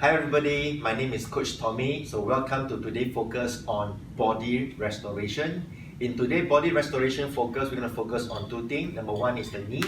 Hi everybody, my name is Coach Tommy. So welcome to today's focus on body restoration. In today's body restoration focus, we're going to focus on two things. Number one is the knee,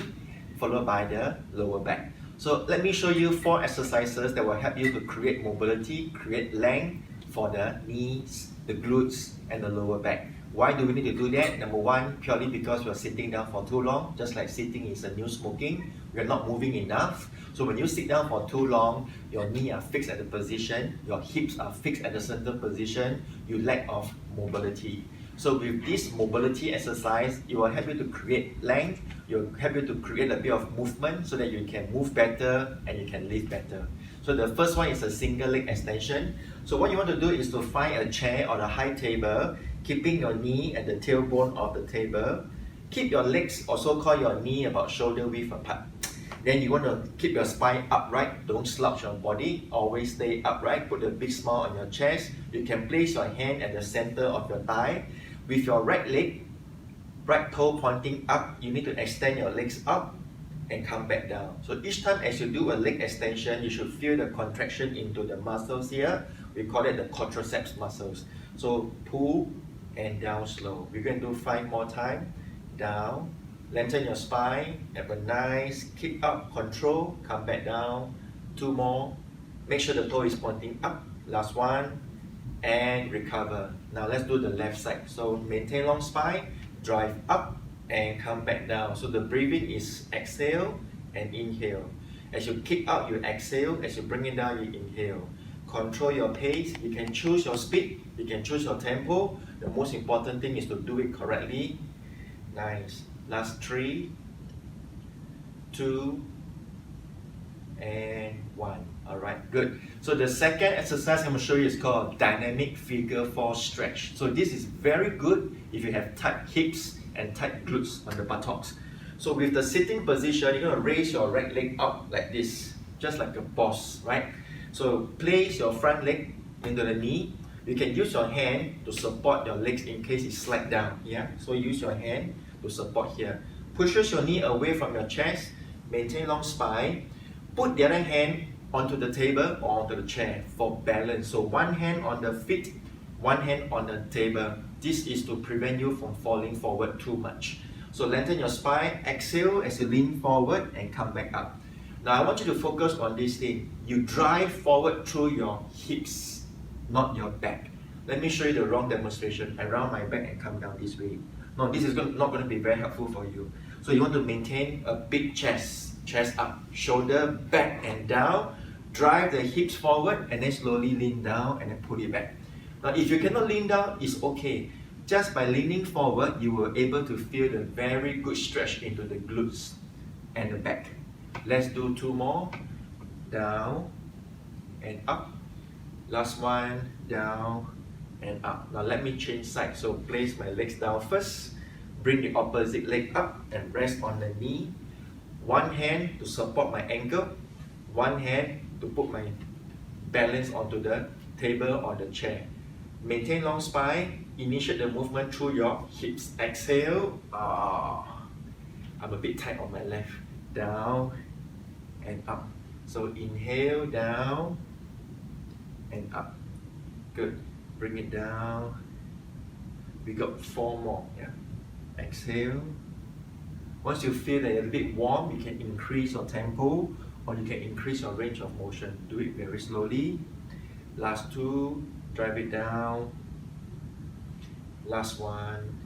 followed by the lower back. So let me show you 4 exercises that will help you to create mobility, create length for the knees, the glutes, and the lower back. Why do we need to do that? Number one, purely because we're sitting down for too long. Just like sitting is a new smoking, we're not moving enough. So when you sit down for too long, your knee are fixed at the position, your hips are fixed at the center position, you lack of mobility. So with this mobility exercise, it will help you to create length, it will help you to create a bit of movement so that you can move better and you can live better. So the first one is a single leg extension. So what you want to do is to find a chair or a high table, keeping your knee at the tailbone of the table. Keep your legs, also call your knee, about shoulder width apart. Then you want to keep your spine upright, don't slouch your body, always stay upright, put a big smile on your chest. You can place your hand at the center of your thigh. With your right leg, right toe pointing up, you need to extend your legs up and come back down. So each time as you do a leg extension, you should feel the contraction into the muscles here. We call it the quadriceps muscles. So pull and down slow. We're going to do 5 more times. Down, lengthen your spine, have a nice kick up, control, come back down. 2 more. Make sure the toe is pointing up. Last one. And recover. Now let's do the left side. So maintain long spine, drive up and come back down. So the breathing is exhale and inhale. As you kick out, you exhale. As you bring it down, you inhale. Control your pace. You can choose your speed. You can choose your tempo. The most important thing is to do it correctly. Nice. Last 3, 2, and 1. Alright, good. So the second exercise I'm going to show you is called dynamic figure 4 stretch. So this is very good if you have tight hips and tight glutes on the buttocks. So with the sitting position, you're going to raise your right leg up like this, just like a boss, right? So place your front leg into the knee. You can use your hand to support your legs in case it slide down. Yeah. So use your hand to support here. Pushes your knee away from your chest. Maintain long spine. Put the other hand onto the table or onto the chair for balance. So one hand on the feet, one hand on the table. This is to prevent you from falling forward too much. So lengthen your spine. Exhale as you lean forward and come back up. Now I want you to focus on this thing. You drive forward through your hips, not your back. Let me show you the wrong demonstration. I round my back and come down this way. No, this is not going to be very helpful for you. So you want to maintain a big chest, chest up, shoulder back and down. Drive the hips forward and then slowly lean down and then pull it back. Now if you cannot lean down, it's okay. Just by leaning forward, you will be able to feel the very good stretch into the glutes and the back. Let's do 2 more. Down and up. Last one, down and up. Now let me change sides. So place my legs down first. Bring the opposite leg up and rest on the knee. One hand to support my ankle. One hand to put my balance onto the table or the chair. Maintain long spine. Initiate the movement through your hips. Exhale. I'm a bit tight on my left. Down and up. So inhale, down and up. Good. Bring it down. We got 4 more. Yeah. Exhale. Once you feel a little bit warm, you can increase your tempo or you can increase your range of motion. Do it very slowly. Last 2. Drive it down. Last 1.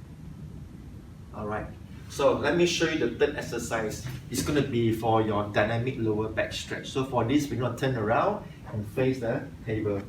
Alright. So let me show you the third exercise. It's going to be for your dynamic lower back stretch. So for this, we're going to turn around and face the table.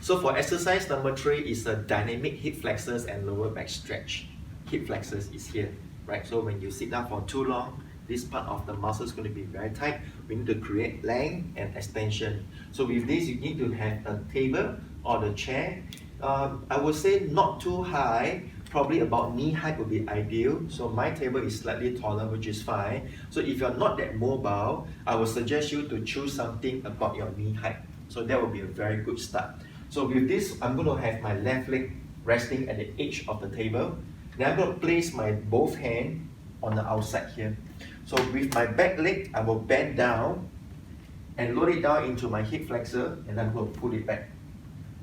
So for exercise number 3 is a dynamic hip flexors and lower back stretch. Hip flexors is here, right? So when you sit down for too long, this part of the muscle is going to be very tight. We need to create length and extension. So with this, you need to have a table or the chair. I would say not too high, probably about knee height would be ideal. So my table is slightly taller, which is fine. So if you're not that mobile, I would suggest you to choose something about your knee height. So that would be a very good start. So with this, I'm going to have my left leg resting at the edge of the table. Then I'm going to place my both hands on the outside here. So with my back leg, I will bend down and load it down into my hip flexor, and I'm going to pull it back.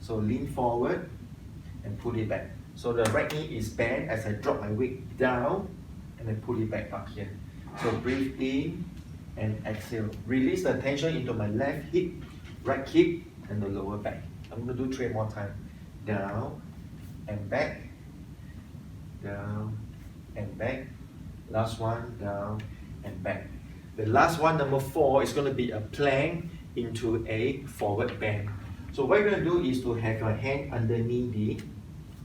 So lean forward and pull it back. So the right knee is bent as I drop my weight down and then pull it back up here. So breathe in and exhale. Release the tension into my left hip, right hip, and the lower back. I'm going to do 3 more times. Down and back, down and back. Last one, down and back. The last one, number 4, is going to be a plank into a forward bend. So what you're going to do is to have your hand underneath the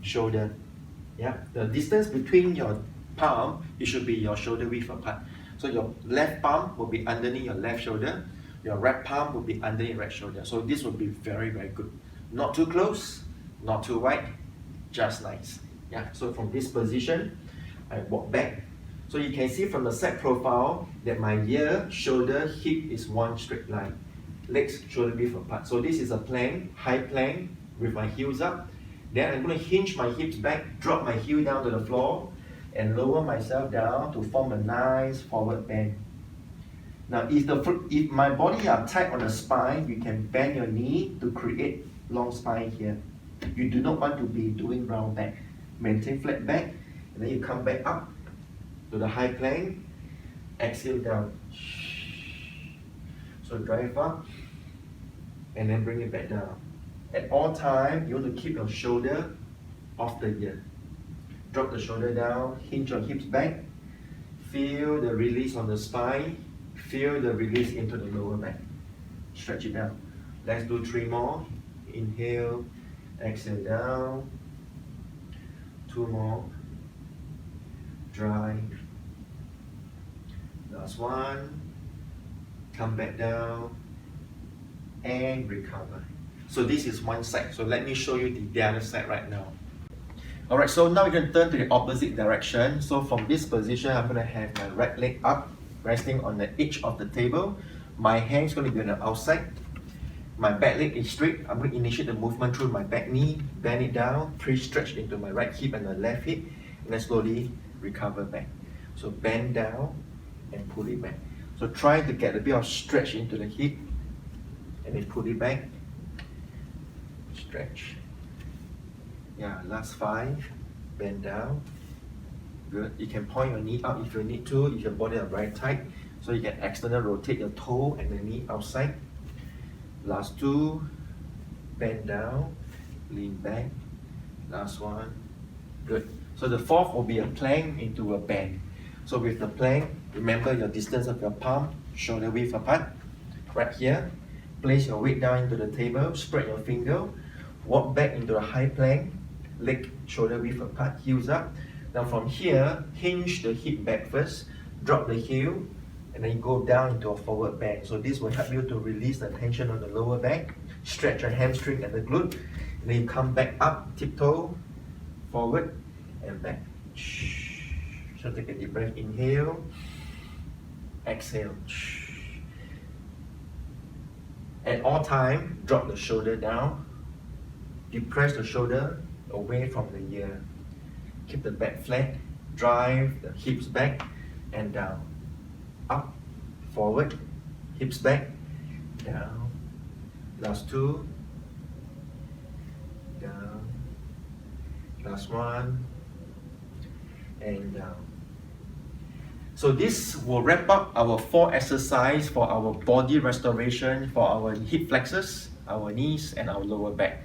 shoulder. Yeah, the distance between your palm, it should be your shoulder width apart. So your left palm will be underneath your left shoulder. Your right palm will be underneath your right shoulder. So this will be very, very good. Not too close, not too wide, just nice. Yeah. So from this position, I walk back. So you can see from the side profile that my ear, shoulder, hip is one straight line. Legs, shoulder width apart. So this is a plank, high plank with my heels up. Then I'm going to hinge my hips back, drop my heel down to the floor, and lower myself down to form a nice forward bend. Now, if my body are tight on the spine, you can bend your knee to create long spine here. You do not want to be doing round back. Maintain flat back, and then you come back up to the high plank. Exhale down. So drive up, and then bring it back down. At all times, you want to keep your shoulder off the ear. Drop the shoulder down, hinge your hips back. Feel the release on the spine. Feel the release into the lower back. Stretch it down. Let's do 3 more. Inhale, exhale down. 2 more. Drive. Last one. Come back down and recover. So this is one side. So let me show you the other side right now. Alright, so now we can turn to the opposite direction. So from this position, I'm going to have my right leg up, resting on the edge of the table. My hand is going to be on the outside. My back leg is straight. I'm going to initiate the movement through my back knee, bend it down, pre-stretch into my right hip and the left hip, and then slowly recover back. So bend down and pull it back. So try to get a bit of stretch into the hip, and then pull it back. Stretch. Yeah, last 5. Bend down. Good. You can point your knee out if you need to, if your body are very tight. So you can external rotate your toe and the knee outside. Last 2. Bend down. Lean back. Last one. Good. So the 4th will be a plank into a bend. So with the plank, remember your distance of your palm, shoulder width apart. Right here. Place your weight down into the table. Spread your finger. Walk back into a high plank. Leg, shoulder width apart, heels up. Now from here, hinge the hip back first, drop the heel, and then go down into a forward bend. So this will help you to release the tension on the lower back, stretch your hamstring and the glute, and then you come back up, tiptoe, forward, and back. So take a deep breath, inhale, exhale. At all time, drop the shoulder down, depress the shoulder away from the ear. Keep the back flat, drive the hips back and down. Up, forward, hips back, down. Last 2. Down. Last 1. And down. So this will wrap up our 4 exercises for our body restoration for our hip flexors, our knees, and our lower back.